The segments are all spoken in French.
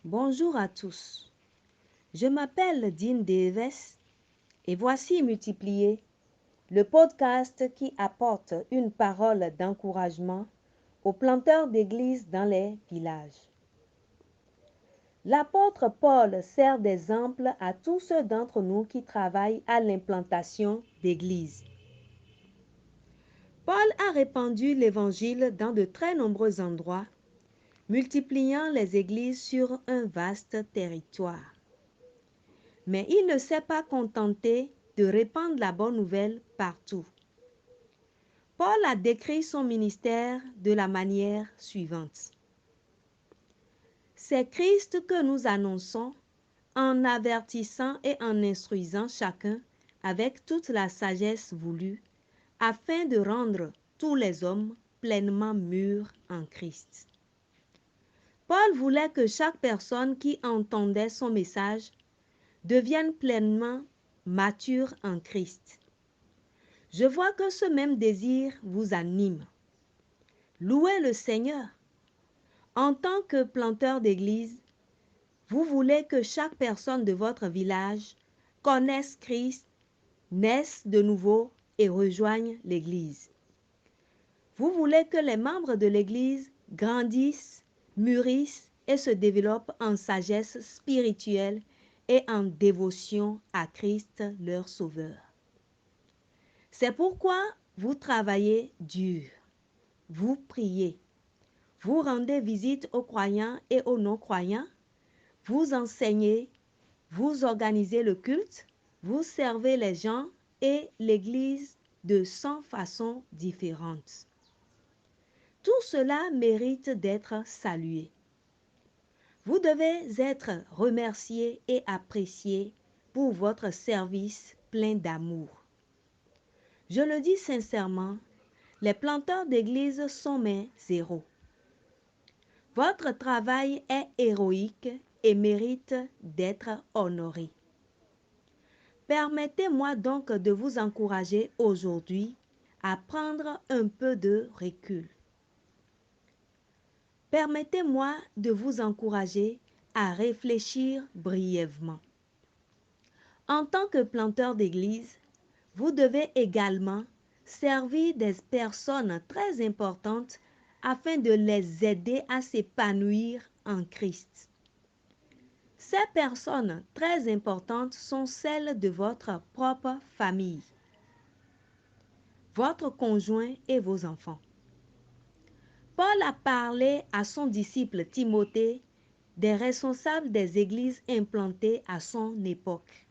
Bonjour à tous, je m'appelle Dean Davis et voici Multiplier, le podcast qui apporte une parole d'encouragement aux planteurs d'églises dans les villages. L'apôtre Paul sert d'exemple à tous ceux d'entre nous qui travaillent à l'implantation d'églises. Paul a répandu l'évangile dans de très nombreux endroits, multipliant les églises sur un vaste territoire. Mais il ne s'est pas contenté de répandre la bonne nouvelle partout. Paul a décrit son ministère de la manière suivante. C'est Christ que nous annonçons en avertissant et en instruisant chacun avec toute la sagesse voulue, afin de rendre tous les hommes pleinement mûrs en Christ. Paul voulait que chaque personne qui entendait son message devienne pleinement mature en Christ. Je vois que ce même désir vous anime. Louez le Seigneur. En tant que planteur d'église, vous voulez que chaque personne de votre village connaisse Christ, naisse de nouveau et rejoigne l'église. Vous voulez que les membres de l'église grandissent, mûrissent et se développent en sagesse spirituelle et en dévotion à Christ leur Sauveur. C'est pourquoi vous travaillez dur, vous priez, vous rendez visite aux croyants et aux non-croyants, vous enseignez, vous organisez le culte, vous servez les gens et l'Église de 100 façons différentes. Tout cela mérite d'être salué. Vous devez être remercié et apprécié pour votre service plein d'amour. Je le dis sincèrement, les planteurs d'église sont mes héros. Votre travail est héroïque et mérite d'être honoré. Permettez-moi donc de vous encourager aujourd'hui à prendre un peu de recul. Permettez-moi de vous encourager à réfléchir brièvement. En tant que planteur d'église, vous devez également servir des personnes très importantes afin de les aider à s'épanouir en Christ. Ces personnes très importantes sont celles de votre propre famille, votre conjoint et vos enfants. Paul a parlé à son disciple Timothée des responsables des églises implantées à son époque.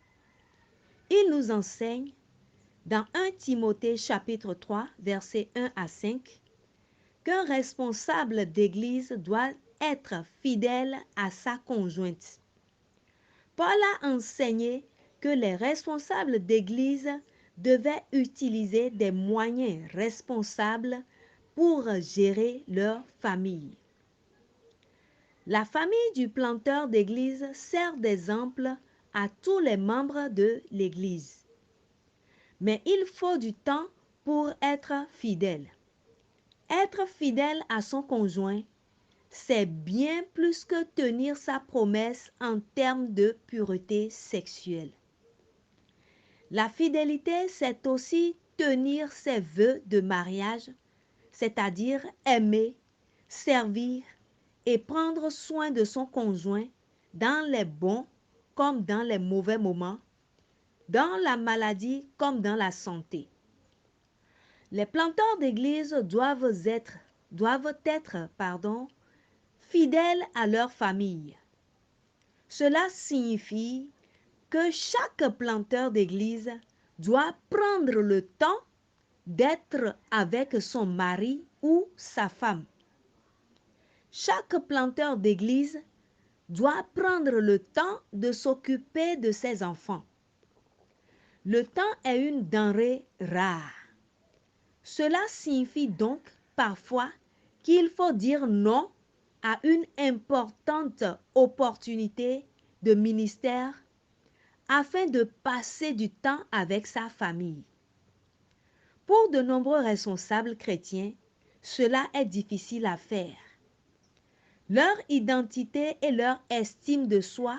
Il nous enseigne dans 1 Timothée chapitre 3, versets 1 à 5, qu'un responsable d'église doit être fidèle à sa conjointe. Paul a enseigné que les responsables d'église devaient utiliser des moyens responsables pour gérer leur famille. La famille du planteur d'église sert d'exemple à tous les membres de l'église. Mais il faut du temps pour être fidèle. Être fidèle à son conjoint, c'est bien plus que tenir sa promesse en termes de pureté sexuelle. La fidélité, c'est aussi tenir ses vœux de mariage, c'est-à-dire aimer, servir et prendre soin de son conjoint dans les bons comme dans les mauvais moments, dans la maladie comme dans la santé. Les planteurs d'église doivent être fidèles à leur famille. Cela signifie que chaque planteur d'église doit prendre le temps d'être avec son mari ou sa femme. Chaque planteur d'église doit prendre le temps de s'occuper de ses enfants. Le temps est une denrée rare. Cela signifie donc parfois qu'il faut dire non à une importante opportunité de ministère afin de passer du temps avec sa famille. Pour de nombreux responsables chrétiens, cela est difficile à faire. Leur identité et leur estime de soi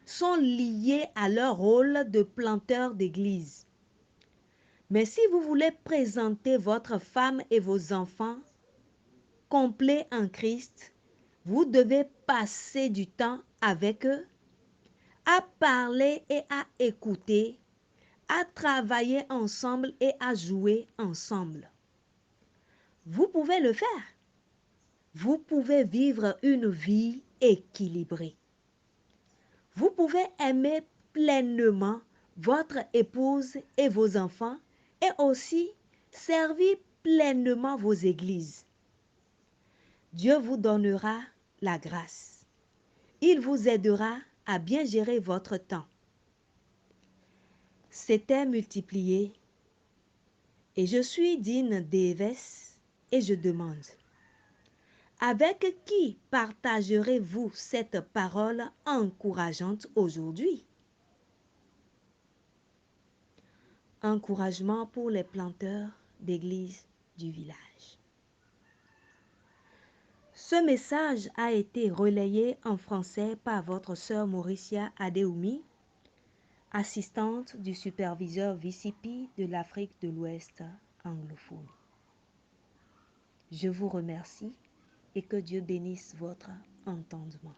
sont liées à leur rôle de planteur d'église. Mais si vous voulez présenter votre femme et vos enfants complets en Christ, vous devez passer du temps avec eux, à parler et à écouter, à travailler ensemble et à jouer ensemble. Vous pouvez le faire. Vous pouvez vivre une vie équilibrée. Vous pouvez aimer pleinement votre épouse et vos enfants et aussi servir pleinement vos églises. Dieu vous donnera la grâce. Il vous aidera à bien gérer votre temps. C'était multiplié et je suis digne d'Évès et je demande, avec qui partagerez-vous cette parole encourageante aujourd'hui? Encouragement pour les planteurs d'église du village. Ce message a été relayé en français par votre sœur Mauricia Adeoumi, assistante du superviseur VCP de l'Afrique de l'Ouest anglophone. Je vous remercie et que Dieu bénisse votre entendement.